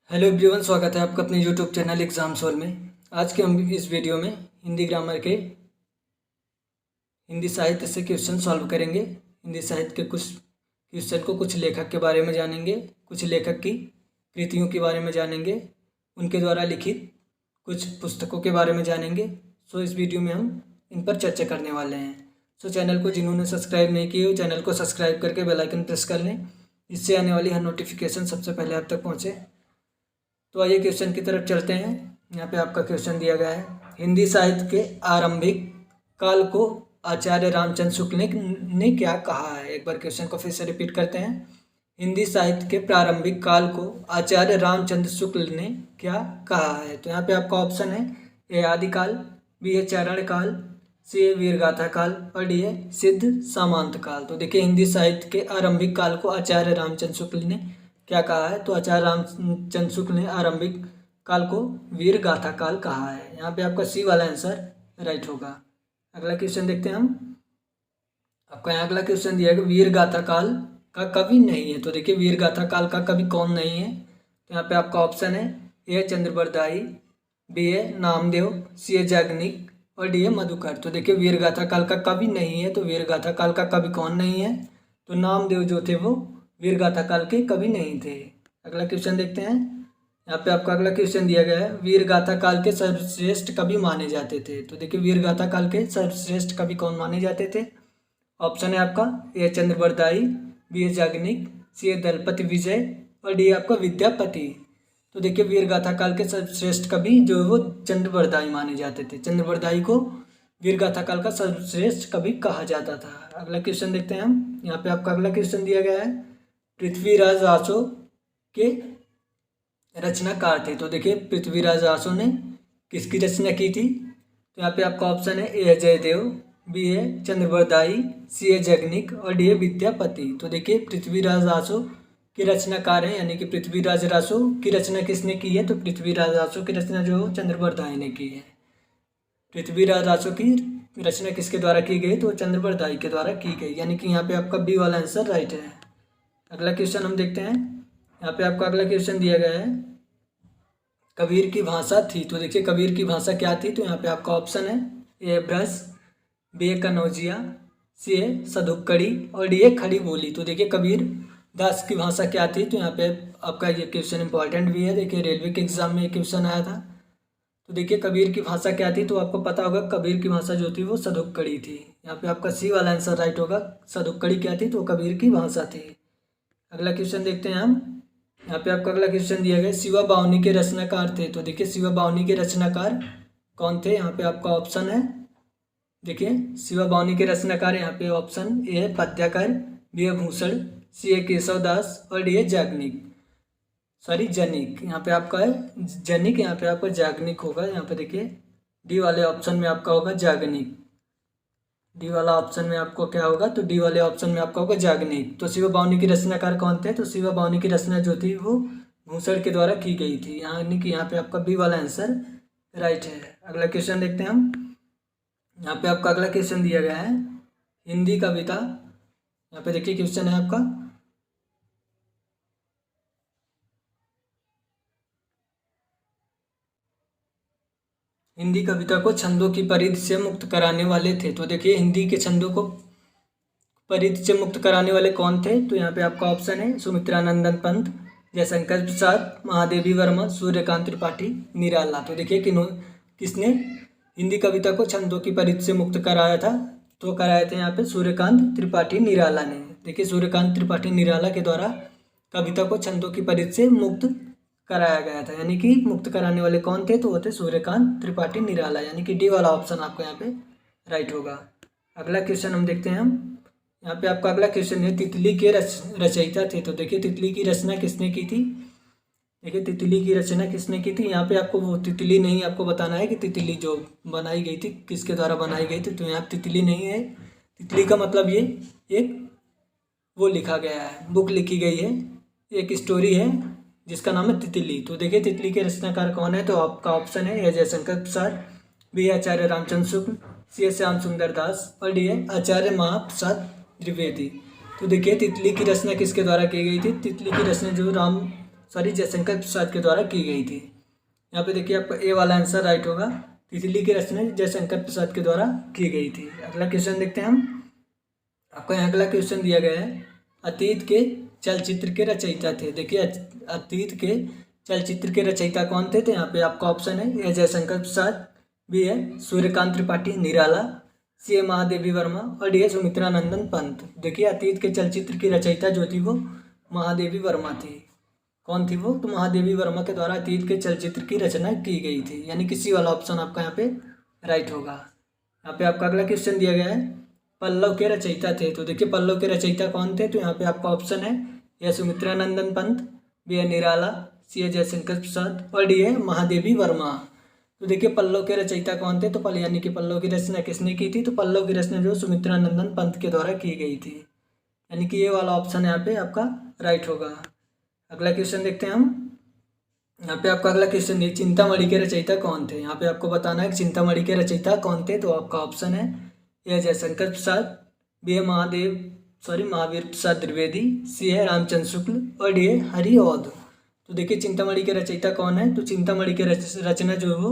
Hello everyone, स्वागत है आपका अपने यूट्यूब चैनल एग्जाम सोल में। आज के हम इस वीडियो में हिंदी ग्रामर के हिंदी साहित्य से क्वेश्चन सॉल्व करेंगे। हिंदी साहित्य के कुछ क्वेश्चन को कुछ लेखक के बारे में जानेंगे, कुछ लेखक की कृतियों के बारे में जानेंगे, उनके द्वारा लिखित कुछ पुस्तकों के बारे में जानेंगे। सो इस वीडियो में हम इन पर चर्चा करने वाले हैं। सो चैनल को जिन्होंने सब्सक्राइब नहीं किए हो, चैनल को सब्सक्राइब करके बेल आइकन प्रेस कर लें, इससे आने वाली हर नोटिफिकेशन सबसे पहले आप तक पहुँचे। तो आइए क्वेश्चन की तरफ चलते हैं। यहाँ पे आपका क्वेश्चन दिया गया है, हिंदी साहित्य के आरंभिक काल को आचार्य रामचंद्र शुक्ल ने क्या कहा है। एक बार क्वेश्चन को फिर से रिपीट करते हैं। हिंदी साहित्य के प्रारंभिक काल को आचार्य रामचंद्र शुक्ल ने क्या कहा है। तो यहाँ पे आपका ऑप्शन है ए आदिकाल, बी है चारण काल, सी है वीरगाथा काल और डी है सिद्ध सामंत काल। तो देखिए, हिंदी साहित्य के आरंभिक काल को आचार्य रामचंद्र शुक्ल ने क्या कहा है। तो आचार्य रामचंद्र शुक्ल ने आरंभिक काल को वीर गाथा काल कहा है। यहाँ पे आपका सी वाला आंसर राइट होगा। अगला क्वेश्चन देखते हैं हम। आपका यहाँ अगला क्वेश्चन दिया है, वीर गाथा काल का कवि नहीं है। तो देखिए, वीर गाथा काल का कवि कौन नहीं है। तो यहाँ पे आपका ऑप्शन है ए चंद्रबरदाई, बी है नामदेव, सी है जैगनिक और डी है मधुकर। तो देखिए, वीर गाथा काल का कवि नहीं है। तो वीर गाथा काल का कवि कौन नहीं है। तो नामदेव जो थे वो वीरगाथा काल के कवि नहीं थे। अगला क्वेश्चन देखते हैं। यहाँ पे आपका अगला क्वेश्चन दिया गया है, वीरगाथा काल के सर्वश्रेष्ठ कवि माने जाते थे। तो देखिए, वीरगाथा काल के सर्वश्रेष्ठ कवि कौन माने जाते थे। ऑप्शन है आपका ए चंद्रबरदाई, बी है जागनिक, सी है दलपति विजय और डी आपका विद्यापति। तो देखिए, वीरगाथा काल के सर्वश्रेष्ठ कवि जो है वो चंद्रबरदाई माने जाते थे। चंद्रबरदाई को वीरगाथा काल का सर्वश्रेष्ठ कवि कहा जाता था। अगला क्वेश्चन देखते हैं हम। यहाँ पे आपका अगला क्वेश्चन दिया गया है, पृथ्वीराज आसो के रचनाकार थे। तो देखिए, पृथ्वीराज आसो ने किसकी रचना की थी। तो यहाँ पे आपका ऑप्शन है ए जयदेव, बी है चंद्रबरदाई, सी है जगनिक और डी है विद्यापति। तो देखिए, पृथ्वीराज आसो के रचनाकार हैं, यानी कि पृथ्वीराज आसो की रचना किसने की है। तो पृथ्वीराज आसो की रचना जो चंद्रबरदाई ने की है। पृथ्वीराज आसो की रचना किसके द्वारा की गई। तो चंद्रबरदाई के द्वारा की गई, यानी कि यहाँ पे आपका बी वाला आंसर राइट है। अगला क्वेश्चन हम देखते हैं। यहाँ पे आपका अगला क्वेश्चन दिया गया है, कबीर की भाषा थी। तो देखिए, कबीर की भाषा क्या थी। तो यहाँ पे आपका ऑप्शन है ए ब्रज, बी है कनौजिया, सी है सधुक्कड़ी और डी है खड़ी बोली। तो देखिए, कबीर दास की भाषा क्या थी। तो यहाँ पे आपका ये क्वेश्चन इंपॉर्टेंट भी है। देखिए, रेलवे के एग्जाम में ये क्वेश्चन आया था। तो देखिए, कबीर की भाषा क्या थी। तो आपको पता होगा कबीर की भाषा जो थी वो सधुक्कड़ी थी। यहाँ पे आपका सी वाला आंसर राइट होगा। सधुक्कड़ी क्या थी। तो कबीर की भाषा थी। अगला क्वेश्चन देखते हैं हम। यहाँ पे आपका अगला क्वेश्चन दिया गया, शिवा बावनी के रचनाकार थे। तो देखिए, शिवा बावनी के रचनाकार कौन थे। यहाँ पे आपका ऑप्शन है, देखिए शिवा बावनी के रचनाकार यहाँ पे ऑप्शन ए है पद्याकर, बी है भूषण, सी है केशव दास और डी है जागनिक, सॉरी जनिक। यहाँ पे आपका है जनिक, यहाँ पे आपका जागनिक होगा। यहाँ पे देखिए, डी वाले ऑप्शन में आपका होगा जागनिक। डी वाला ऑप्शन में आपको क्या होगा। तो डी वाले ऑप्शन में आपका होगा जागनिक। तो शिवा बावनी की रचनाकार कौन थे। तो शिवा बावनी की रचना जो थी वो भूषण के द्वारा की गई थी, यानी कि यहाँ पे आपका बी वाला आंसर राइट है। अगला क्वेश्चन देखते हैं हम। यहाँ पे आपका अगला क्वेश्चन दिया गया है, हिंदी कविता। यहाँ पे देखिए क्वेश्चन है आपका, हिंदी कविता को छंदों की परिधि से मुक्त कराने वाले थे। तो देखिए, हिंदी के छंदों को परिधि से मुक्त कराने वाले कौन थे। तो यहाँ पे आपका ऑप्शन है सुमित्रानंदन पंत, जयशंकर प्रसाद, महादेवी वर्मा, सूर्यकांत त्रिपाठी, निराला। तो देखिए, किसने हिंदी कविता को छंदों की परिधि से मुक्त कराया था। तो कराए थे यहाँ पे सूर्यकांत त्रिपाठी निराला ने। देखिए, सूर्यकांत त्रिपाठी निराला के द्वारा कविता को छंदों की परिधि से मुक्त कराया गया था, यानी कि मुक्त कराने वाले कौन थे। तो वो थे सूर्यकांत त्रिपाठी निराला, यानी कि डी वाला ऑप्शन आपको यहाँ पे राइट होगा। अगला क्वेश्चन हम देखते हैं हम। यहाँ पे आपका अगला क्वेश्चन है, तितली के रचयिता थे। तो देखिए, तितली की रचना किसने की थी। देखिए, तितली की रचना किसने की थी। यहाँ पे आपको वो तितली नहीं, आपको बताना है कि तितली जो बनाई गई थी किसके द्वारा बनाई गई थी। तो यहाँ तितली नहीं है। तितली का मतलब ये एक वो लिखा गया है, बुक लिखी गई है, एक स्टोरी है जिसका नाम है तितली। तो देखिए, तितली के रचनाकार कौन है। तो आपका ऑप्शन है ए जयशंकर प्रसाद, बी है आचार्य रामचंद्र शुक्ल, सी है श्याम सुंदर दास और डी है आचार्य महाप्रसाद द्विवेदी। तो देखिए, तितली की रचना किसके द्वारा की गई थी। तितली की रचना जो जयशंकर प्रसाद के द्वारा की गई थी। यहाँ पे देखिए आपका ए वाला आंसर राइट होगा। तितली की रचना जयशंकर प्रसाद के द्वारा की गई थी। अगला क्वेश्चन देखते हैं हम। आपका यहाँ अगला क्वेश्चन दिया गया है, अतीत के चलचित्र के रचयिता थे। देखिए अतीत के चलचित्र के रचयिता कौन थे? तो यहाँ पे आपका ऑप्शन है ए जयशंकर प्रसाद, बी है सूर्यकांत त्रिपाठी निराला, सी है महादेवी वर्मा और डी है सुमित्रा नंदन पंत। देखिए अतीत के चलचित्र की रचयिता जो थी वो महादेवी वर्मा थी। कौन थी वो? तो महादेवी वर्मा के द्वारा अतीत के चलचित्र की रचना की गई थी, यानी कि सी वाला ऑप्शन आपका यहाँ पे राइट होगा। यहाँ पे आपका अगला क्वेश्चन दिया गया है, पल्लव के रचयिता थे। तो देखिए पल्लव के रचयिता कौन थे? तो यहाँ पे आपका ऑप्शन है या सुमित्रा नंदन पंत, बी है निराला, सी है जयशंकर प्रसाद और डी है महादेवी वर्मा। तो देखिए पल्लव के रचयिता कौन थे? तो यानी कि पल्लव की रचना किसने की थी? तो पल्लव की रचना जो सुमित्रा नंदन पंत के द्वारा की गई थी, यानी कि ये वाला ऑप्शन यहाँ पे आपका राइट होगा। अगला क्वेश्चन देखते हैं हम। यहाँ पे आपका अगला क्वेश्चन है, चिंतामणि के रचयिता कौन थे? यहाँ पे आपको बताना है कि चिंतामणि के रचयिता कौन थे। तो आपका ऑप्शन है ए जयशंकर प्रसाद, बी है महावीर प्रसाद द्विवेदी, सी है रामचंद्र शुक्ल और डी है हरिऔध। तो देखिए चिंतामणि के रचयिता कौन है? तो चिंतामणि की रचना जो है वो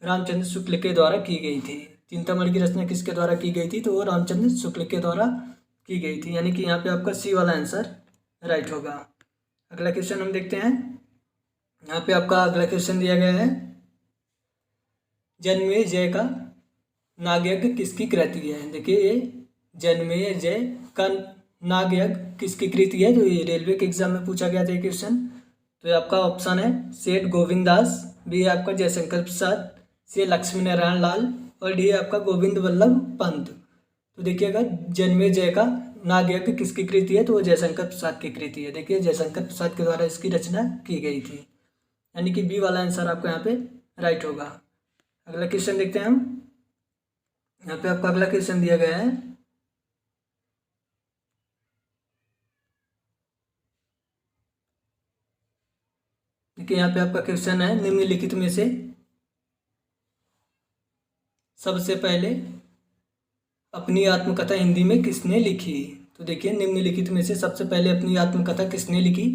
रामचंद्र शुक्ल के द्वारा की गई थी। चिंतामणि की रचना किसके द्वारा की गई थी? तो वो रामचंद्र शुक्ल के द्वारा की गई थी, यानी कि यहाँ पे आपका सी वाला आंसर राइट होगा। अगला क्वेश्चन हम देखते हैं। यहाँ पे आपका अगला क्वेश्चन दिया गया है, जन्मेजय का नागयज्ञ किसकी कृति है? देखिए ये जन्मेजय का नागयज्ञ किसकी कृति है? तो ये रेलवे के एग्जाम में पूछा गया था ये क्वेश्चन। तो ये आपका ऑप्शन है सेठ गोविंद दास, बी है आपका जयशंकर प्रसाद, सी है लक्ष्मी नारायण लाल और डी है आपका गोविंद वल्लभ पंत। तो देखिएगा जन्मेजय का नागयज्ञ किसकी कृति है? तो वो जयशंकर प्रसाद की कृति है। देखिए जयशंकर प्रसाद के द्वारा इसकी रचना की गई थी, यानी कि बी वाला आंसर आपका यहाँ पे राइट होगा। अगला क्वेश्चन देखते हैं हम। यहाँ पे आपका अगला क्वेश्चन दिया गया है, देखिए यहाँ पे आपका क्वेश्चन है, निम्नलिखित में से सबसे पहले अपनी आत्मकथा हिंदी में किसने लिखी? तो देखिए निम्नलिखित में से सबसे पहले अपनी आत्मकथा किसने लिखी?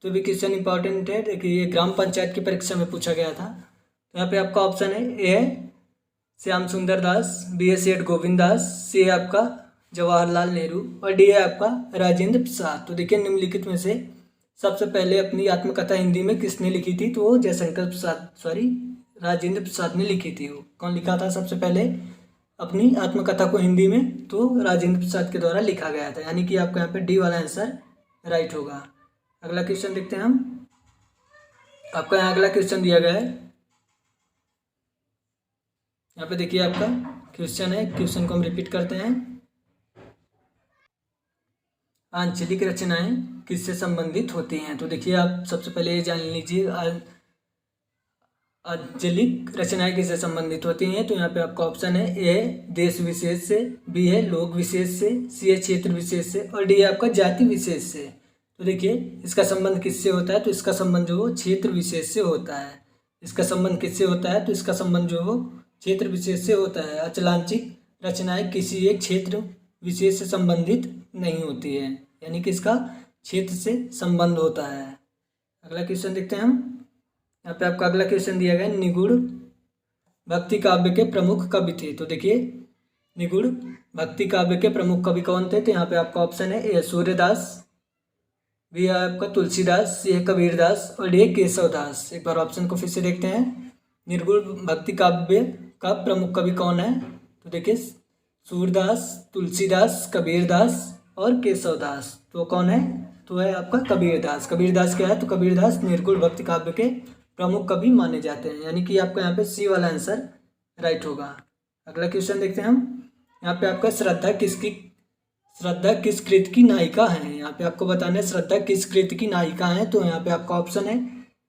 तो भी क्वेश्चन इंपॉर्टेंट है। देखिए ये ग्राम पंचायत की परीक्षा में पूछा गया था। तो यहाँ पे आपका ऑप्शन है ए है श्याम सुंदर दास, बी है सेठ गोविंद दास, सी है आपका जवाहरलाल नेहरू और डी है आपका राजेंद्र प्रसाद। तो देखिए निम्नलिखित में से सबसे पहले अपनी आत्मकथा हिंदी में किसने लिखी थी? तो वो राजेंद्र प्रसाद ने लिखी थी। वो कौन लिखा था सबसे पहले अपनी आत्मकथा को हिंदी में? तो राजेंद्र प्रसाद के द्वारा लिखा गया था, यानी कि आपका यहाँ पे डी वाला आंसर राइट होगा। अगला क्वेश्चन देखते हैं हम। आपका यहाँ अगला क्वेश्चन दिया गया है, यहाँ पे देखिए आपका क्वेश्चन है, क्वेश्चन को हम रिपीट करते हैं। आंचलिक रचनाएं किससे संबंधित होती हैं? तो देखिए आप सबसे पहले ये जान लीजिए आंचलिक रचनाएं किससे संबंधित होती हैं। तो यहाँ पे आपका ऑप्शन है ए है देश विशेष से, बी है लोक विशेष से, सी है क्षेत्र विशेष से और डी है आपका जाति विशेष से। तो देखिए इसका संबंध किससे होता है? तो इसका संबंध जो वो क्षेत्र विशेष से होता है। इसका संबंध किससे होता है? तो इसका संबंध जो वो क्षेत्र विशेष से होता है। आंचलिक रचनाएं किसी एक क्षेत्र विशेष से संबंधित नहीं होती है, यानी कि इसका क्षेत्र से संबंध होता है। अगला क्वेश्चन देखते हैं हम। यहाँ पे आपका अगला क्वेश्चन दिया गया है, निगूढ़ भक्ति काव्य के प्रमुख कवि थे। तो देखिए निगूढ़ भक्ति काव्य के प्रमुख कवि कौन थे? तो यहाँ पे आपका ऑप्शन है ए सूर्यदास, बी है आपका तुलसीदास, सी है कबीरदास और डी है केशवदास। एक बार ऑप्शन को फिर से देखते हैं। निर्गुण भक्ति काव्य का प्रमुख कवि कौन है? तो देखिए सूरदास, तुलसीदास, कबीरदास और केशवदास। तो कौन है? तो है आपका कबीरदास। कबीरदास क्या है? तो कबीरदास निर्गुण भक्ति काव्य के प्रमुख कवि माने जाते हैं, यानी कि आपका यहाँ पे सी वाला आंसर राइट होगा। अगला क्वेश्चन देखते हैं हम। यहाँ पे आपका श्रद्धा किस कृत की नायिका है? यहाँ पे आपको बताना है श्रद्धा किस कृत की नायिका है। तो यहाँ पे आपका ऑप्शन है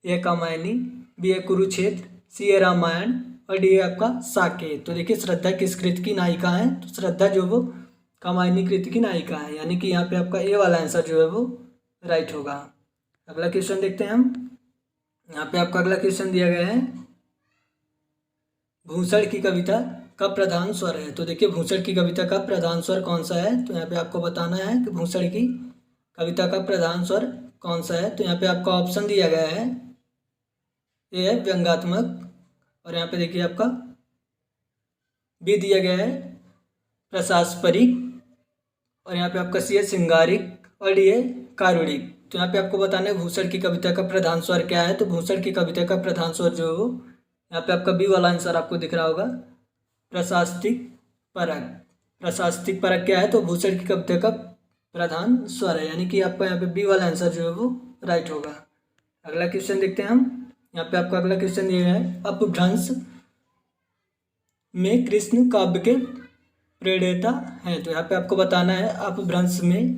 ए कामायनी, बी है कुरुक्षेत्र, सी है रामायण और डी है आपका साकेत। तो देखिए श्रद्धा किस कृत की नायिका है? तो श्रद्धा जो वो कामायनी कृत की नायिका है, यानी कि यहाँ पे आपका ए वाला आंसर जो है वो राइट होगा। अगला क्वेश्चन देखते हैं हम। यहाँ पे आपका अगला क्वेश्चन दिया गया है, भूषण की कविता का प्रधान स्वर है। तो देखिए भूषण की कविता का प्रधान स्वर कौन सा है? तो यहाँ पे आपको बताना है कि भूषण की कविता का प्रधान स्वर कौन सा है? तो यहाँ पे आपका ऑप्शन दिया गया है, ये है व्यंग्यात्मक, और यहाँ पे देखिए आपका बी दिया गया है प्रशासपरिक, और यहाँ पे आपका सी है श्रृंगारिक, और डी है कारुणिक। तो यहाँ पे आपको बताना है भूषण की कविता का प्रधान स्वर क्या है। तो भूषण की कविता का प्रधान स्वर जो है वो यहाँ पे आपका बी वाला आंसर आपको दिख रहा होगा, प्रशास्तिक परक। प्रशास्तिक परक क्या है? तो भूषण की कविता का प्रधान स्वर है, यानी कि आपका यहाँ पे बी वाला आंसर जो है वो राइट होगा। अगला क्वेश्चन देखते हैं हम। यहाँ पे आपका अगला क्वेश्चन दिया है, अपभ्रंश में कृष्ण काव्य के प्रणेता हैं। तो यहाँ पे आपको बताना है अपभ्रंश में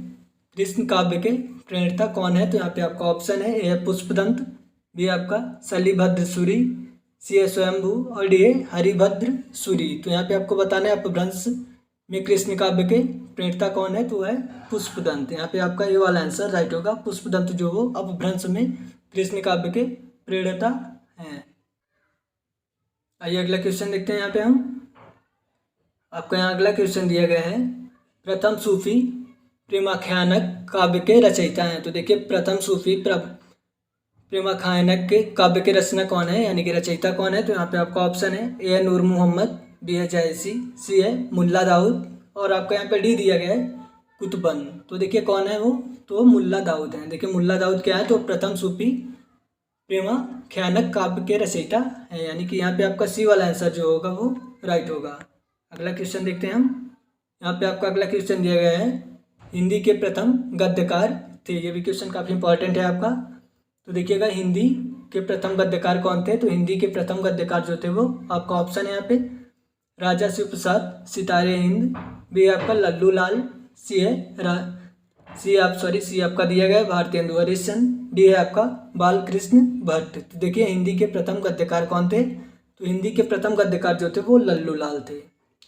कृष्ण काव्य के प्रणेता कौन है। तो यहाँ पे आपका ऑप्शन है, ए है पुष्पदंत, बी है आपका शलिभद्र सूरी, सी है स्वयंभू, और डी है हरिभद्र सूरी। तो यहाँ पे आपको बताना है अपभ्रंश में कृष्ण काव्य के प्रणेता कौन है। तो है पुष्पदंत। यहाँ पे आपका ये वाला आंसर राइट होगा, पुष्पदंत जो वो अपभ्रंश में कृष्ण काव्य के प्रणेता हैं। आइए अगला क्वेश्चन देखते हैं। यहाँ पे हम आपका यहाँ अगला क्वेश्चन दिया गया है, प्रथम सूफी प्रेमाख्यानक काव्य के रचयिता हैं। तो देखिए प्रथम सूफी प्रेमाख्यानक के काव्य के रचना कौन है, यानी कि रचयिता कौन है। तो यहाँ पे आपका ऑप्शन है, ए है नूर मोहम्मद, बी है जायसी, सी है मुल्ला दाऊद, और आपका यहाँ पे डी दिया गया है कुतुबन। तो देखिए कौन है वो, तो मुल्ला दाऊद हैं। देखिए मुल्ला दाऊद क्या है, तो प्रथम सूफी प्रेमाख्यानक काव्य के रचयिता है, यानी कि यहाँ पे आपका सी वाला आंसर जो होगा वो राइट होगा। अगला क्वेश्चन देखते हैं हम। यहाँ पे आपका अगला क्वेश्चन दिया गया है, हिंदी के प्रथम गद्यकार थे। ये भी क्वेश्चन काफ़ी इंपॉर्टेंट है आपका। तो देखिएगा हिंदी के प्रथम गद्यकार कौन थे। तो हिंदी के प्रथम गद्यकार जो थे वो आपका ऑप्शन है यहाँ पे, राजा शिव प्रसाद सितारे हिंद, बी आपका लल्लू लाल, सी आपका दिया गया है भारतेंदु हरिश्चंद्र, डी है आपका बालकृष्ण भट्ट। तो देखिए हिंदी के प्रथम गद्यकार कौन थे। तो हिंदी के प्रथम गद्यकार जो थे वो लल्लू लाल थे।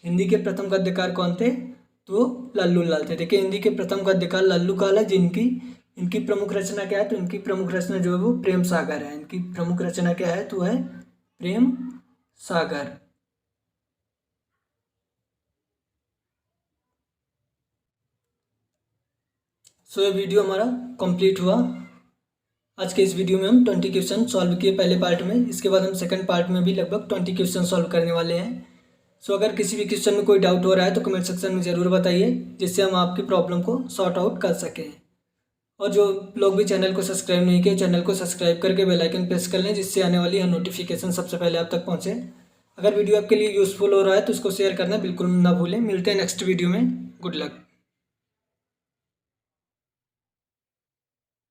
हिंदी के प्रथम गद्यकार कौन थे, तो लल्लू लाल थे। देखिए हिंदी के प्रथम गद्यकार लल्लू लाल है, इनकी प्रमुख रचना क्या है। तो इनकी प्रमुख रचना जो है वो प्रेम सागर है। इनकी प्रमुख रचना क्या है, तो है प्रेम सागर। सो ये वीडियो हमारा कंप्लीट हुआ। आज के इस वीडियो में हम 20 क्वेश्चन सॉल्व किए पहले पार्ट में। इसके बाद हम सेकंड पार्ट में भी लगभग 20 क्वेश्चन सॉल्व करने वाले हैं। सो अगर किसी भी क्वेश्चन में कोई डाउट हो रहा है तो कमेंट सेक्शन में ज़रूर बताइए, जिससे हम आपकी प्रॉब्लम को सॉर्ट आउट कर सकें। और जो लोग भी चैनल को सब्सक्राइब नहीं किए, चैनल को सब्सक्राइब करके बेल आइकन प्रेस कर लें, जिससे आने वाली हर नोटिफिकेशन सबसे पहले आप तक पहुँचे। अगर वीडियो आपके लिए यूज़फुल हो रहा है तो उसको शेयर करना बिल्कुल ना भूलें। मिलते हैं नेक्स्ट वीडियो में। Good luck.